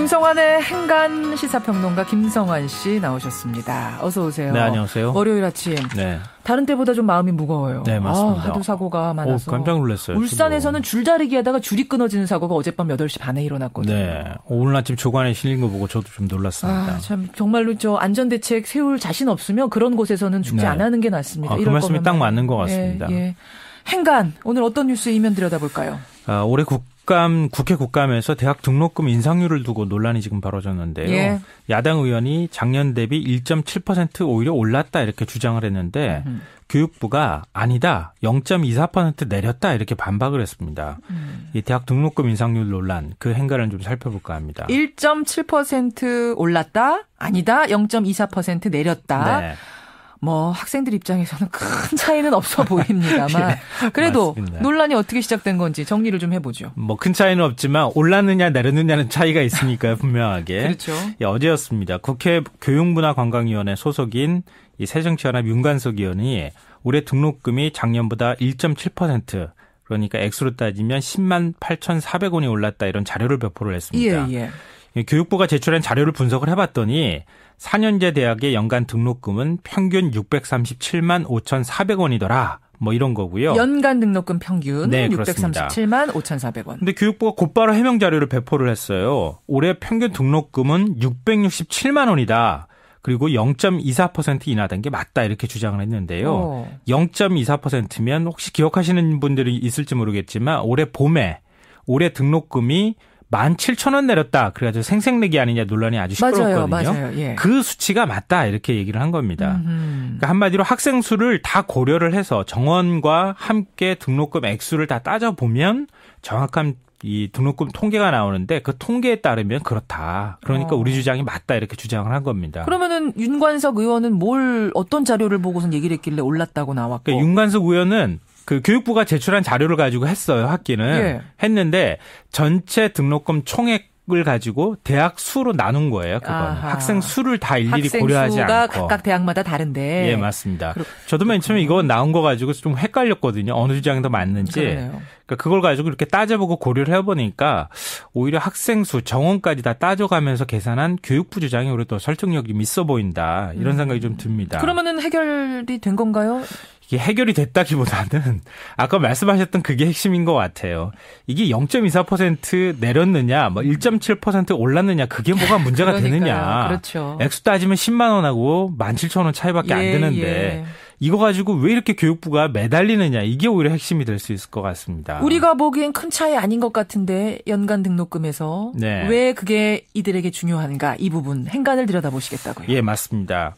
김성환의 행간 시사평론가 김성환 씨 나오셨습니다. 어서 오세요. 네, 안녕하세요. 월요일 아침. 네. 다른 때보다 좀 마음이 무거워요. 네, 맞습니다. 하도 사고가 많아서. 깜짝 놀랐어요. 울산에서는 줄다리기 하다가 줄이 끊어지는 사고가 어젯밤 8시 반에 일어났거든요. 네. 오늘 아침 조간에 실린 거 보고 저도 좀 놀랐습니다. 참 정말로 저 안전대책 세울 자신 없으면 그런 곳에서는 축제 안 하는 게 낫습니다. 그 말씀이 딱 맞는 것 같습니다. 예. 행간, 오늘 어떤 뉴스 이면 들여다볼까요? 올해 국회 국감에서 대학 등록금 인상률을 두고 논란이 지금 벌어졌는데요. 예. 야당 의원이 작년 대비 1.7% 오히려 올랐다 이렇게 주장을 했는데 교육부가 아니다 0.24% 내렸다 이렇게 반박을 했습니다. 이 대학 등록금 인상률 논란 그 행간을 좀 살펴볼까 합니다. 1.7% 올랐다 아니다 0.24% 내렸다. 네. 뭐 학생들 입장에서는 큰 차이는 없어 보입니다만 예, 그래도 맞습니다. 논란이 어떻게 시작된 건지 정리를 좀 해보죠. 뭐 큰 차이는 없지만 올랐느냐 내렸느냐는 차이가 있으니까요. 분명하게. 그렇죠. 예, 어제였습니다. 국회 교육문화관광위원회 소속인 이 새정치연합 윤관석 의원이 올해 등록금이 작년보다 1.7% 그러니까 액수로 따지면 10만 8,400원이 올랐다 이런 자료를 배포를 했습니다. 예. 교육부가 제출한 자료를 분석을 해봤더니 4년제 대학의 연간 등록금은 평균 637만 5,400원이더라. 뭐 이런 거고요. 연간 등록금 평균 네, 637만 5,400원. 근데 교육부가 곧바로 해명 자료를 배포를 했어요. 올해 평균 등록금은 667만 원이다. 그리고 0.24% 인하된 게 맞다 이렇게 주장을 했는데요. 0.24%면 혹시 기억하시는 분들이 있을지 모르겠지만 올해 봄에 올해 등록금이 17,000원 내렸다. 그래가지고 생색내기 아니냐 논란이 아주 시끄럽거든요. 맞아요. 예. 그 수치가 맞다 이렇게 얘기를 한 겁니다. 그러니까 한마디로 학생 수를 다 고려를 해서 정원과 함께 등록금 액수를 다 따져보면 정확한 이 등록금 통계가 나오는데 그 통계에 따르면 그렇다. 그러니까 우리 주장이 맞다 이렇게 주장을 한 겁니다. 그러면은 윤관석 의원은 어떤 자료를 보고선 얘기를 했길래 올랐다고 나왔고. 그러니까 윤관석 의원은 그 교육부가 제출한 자료를 가지고 했어요. 학기는. 예. 했는데 전체 등록금 총액을 가지고 대학 수로 나눈 거예요. 그건. 학생 수를 다 일일이 고려하지 않고. 학생 수가 각각 대학마다 다른데. 예, 맞습니다. 저도 맨 처음에 이거 나온 거 가지고 좀 헷갈렸거든요. 어느 주장이 더 맞는지. 그러네요. 그러니까 그걸 가지고 이렇게 따져보고 고려를 해보니까 오히려 학생 수, 정원까지 다 따져가면서 계산한 교육부 주장이 오히려 더 설득력이 좀 있어 보인다. 이런 생각이 좀 듭니다. 그러면은 해결이 된 건가요? 이게 해결이 됐다기보다는 아까 말씀하셨던 그게 핵심인 것 같아요. 이게 0.24% 내렸느냐, 뭐 1.7% 올랐느냐, 그게 뭐가 문제가 되느냐. 그렇죠. 액수 따지면 10만 원하고 17,000원 차이밖에 안 되는데 이거 가지고 왜 이렇게 교육부가 매달리느냐, 이게 오히려 핵심이 될 수 있을 것 같습니다. 우리가 보기엔 큰 차이 아닌 것 같은데 연간 등록금에서 왜 그게 이들에게 중요한가, 이 부분 행간을 들여다보시겠다고요. 예, 맞습니다.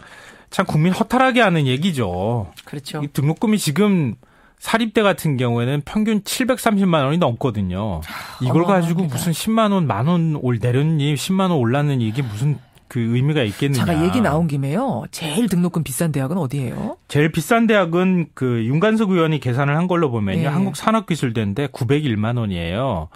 참 국민 허탈하게 하는 얘기죠. 그렇죠. 이 등록금이 지금 사립대 같은 경우에는 평균 730만 원이 넘거든요. 이걸 가지고 무슨 10만 원, 만 원 내렸니, 10만 원 올랐느니 이게 무슨 그 의미가 있겠느냐. 잠깐 얘기 나온 김에요. 제일 등록금 비싼 대학은 어디예요? 제일 비싼 대학은 그 윤관석 의원이 계산을 한 걸로 보면요. 한국산업기술대인데 901만 원이에요.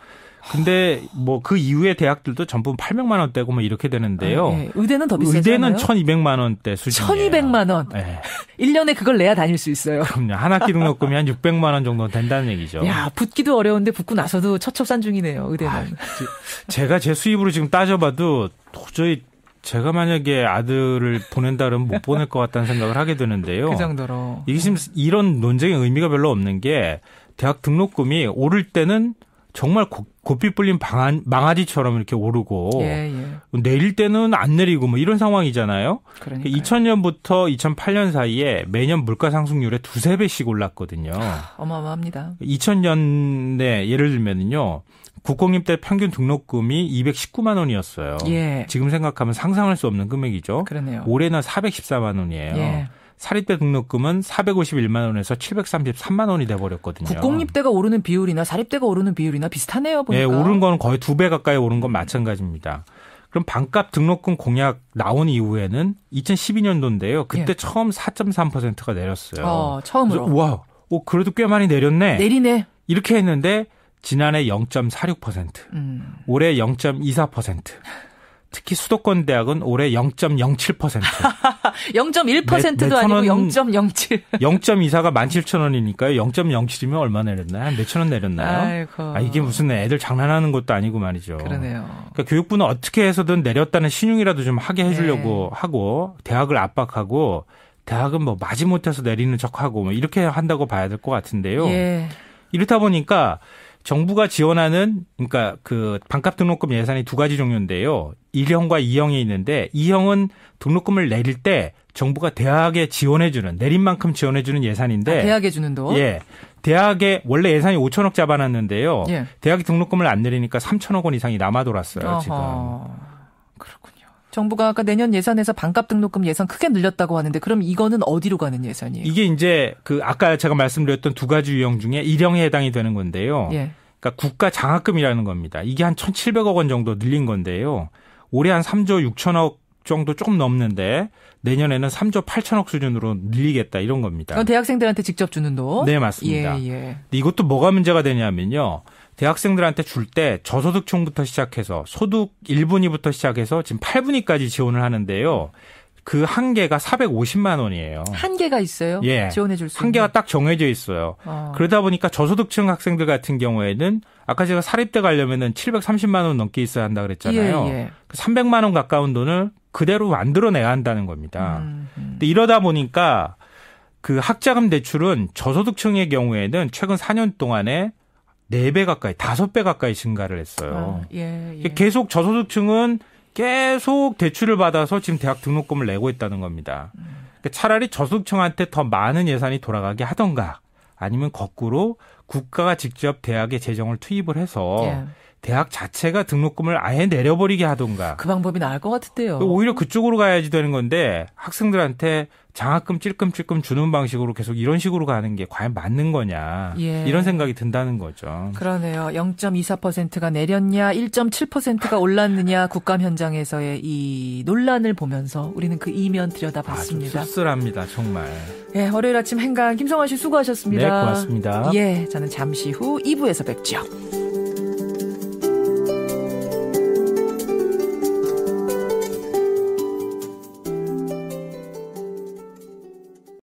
근데 뭐 그 이후의 대학들도 전부 800만 원대고 뭐 이렇게 되는데요. 의대는 더 비싸잖아요. 의대는 1,200만 원대 수준이에요. 1,200만 원. 네. 1년에 그걸 내야 다닐 수 있어요. 그럼요. 한 학기 등록금이 한 600만 원 정도 된다는 얘기죠. 야, 붙기도 어려운데 붙고 나서도 첩첩산중이네요. 의대는. 제가 제 수입으로 지금 따져봐도 도저히 제가 만약에 아들을 보낸다 그러면 못 보낼 것 같다는 생각을 하게 되는데요. 그 정도로. 이게 지금 이런 논쟁의 의미가 별로 없는 게 대학 등록금이 오를 때는 정말 고삐 뿔린 망아지처럼 이렇게 오르고 내릴 때는 안 내리고 뭐 이런 상황이잖아요. 그러니까요. 2000년부터 2008년 사이에 매년 물가 상승률에 2-3배씩 올랐거든요. 어마어마합니다. 2000년에 예를 들면요. 국공립 때 평균 등록금이 219만 원이었어요. 지금 생각하면 상상할 수 없는 금액이죠. 그러네요. 올해는 414만 원이에요. 사립대 등록금은 451만 원에서 733만 원이 돼버렸거든요. 국공립대가 오르는 비율이나 사립대가 오르는 비율이나 비슷하네요. 보니까. 네, 오른 건 거의 2배 가까이 오른 건 마찬가지입니다. 그럼 반값 등록금 공약 나온 이후에는 2012년도인데요. 그때 처음 4.3%가 내렸어요. 처음으로. 와, 그래도 꽤 많이 내렸네. 내리네. 이렇게 했는데 지난해 0.46%, 올해 0.24%. 특히 수도권 대학은 올해 0.07%. 0.1%도 아니고 0.07. 0.24가 17,000원이니까요. 0.07이면 얼마 내렸나요? 한 몇천 원 내렸나요? 아이고. 이게 무슨 애들 장난하는 것도 아니고 말이죠. 그러네요. 그러니까 교육부는 어떻게 해서든 내렸다는 신용이라도 좀 하게 해주려고 하고 대학을 압박하고 대학은 뭐 마지못해서 내리는 척하고 뭐 이렇게 한다고 봐야 될 것 같은데요. 예. 이렇다 보니까 정부가 지원하는 그러니까 그 반값 등록금 예산이 두 가지 종류인데요. 1형과 2형이 있는데 2형은 등록금을 내릴 때 정부가 대학에 지원해주는 내린 만큼 지원해주는 예산인데 대학에 주는 돈? 예. 대학에 원래 예산이 5천억 잡아놨는데요. 예. 대학이 등록금을 안 내리니까 3천억 원 이상이 남아 돌았어요. 지금. 그렇군요. 정부가 아까 내년 예산에서 반값 등록금 예산 크게 늘렸다고 하는데 그럼 이거는 어디로 가는 예산이에요? 이게 이제 그 아까 제가 말씀드렸던 두 가지 유형 중에 1형에 해당이 되는 건데요. 예. 그러니까 국가 장학금이라는 겁니다. 이게 한 1,700억 원 정도 늘린 건데요. 올해 한 3조 6천억 정도 조금 넘는데 내년에는 3조 8천억 수준으로 늘리겠다 이런 겁니다. 그건 대학생들한테 직접 주는 돈? 네, 맞습니다. 예. 근데 이것도 뭐가 문제가 되냐면요. 대학생들한테 줄 때 저소득층부터 시작해서 소득 1분위부터 시작해서 지금 8분위까지 지원을 하는데요. 그 한계가 450만 원이에요. 한계가 있어요? 예. 지원해 줄 수 한계가 딱 정해져 있어요. 그러다 보니까 저소득층 학생들 같은 경우에는 아까 제가 사립대 가려면은 730만 원 넘게 있어야 한다 그랬잖아요. 예. 300만 원 가까운 돈을 그대로 만들어내야 한다는 겁니다. 근데 이러다 보니까 그 학자금 대출은 저소득층의 경우에는 최근 4년 동안에 4배 가까이, 5배 가까이 증가를 했어요. 계속 저소득층은 계속 대출을 받아서 지금 대학 등록금을 내고 있다는 겁니다. 그러니까 차라리 저소득층한테 더 많은 예산이 돌아가게 하던가 아니면 거꾸로 국가가 직접 대학에 재정을 투입을 해서 대학 자체가 등록금을 아예 내려버리게 하던가. 그 방법이 나을 것 같은데요. 오히려 그쪽으로 가야지 되는 건데 학생들한테 장학금 찔끔찔끔 주는 방식으로 계속 이런 식으로 가는 게 과연 맞는 거냐. 이런 생각이 든다는 거죠. 그러네요. 0.24%가 내렸냐 1.7%가 올랐느냐 국감 현장에서의 이 논란을 보면서 우리는 그 이면 들여다봤습니다. 씁쓸합니다. 정말. 예, 월요일 아침 행간 김성환 씨 수고하셨습니다. 네, 고맙습니다. 예, 저는 잠시 후 2부에서 뵙죠.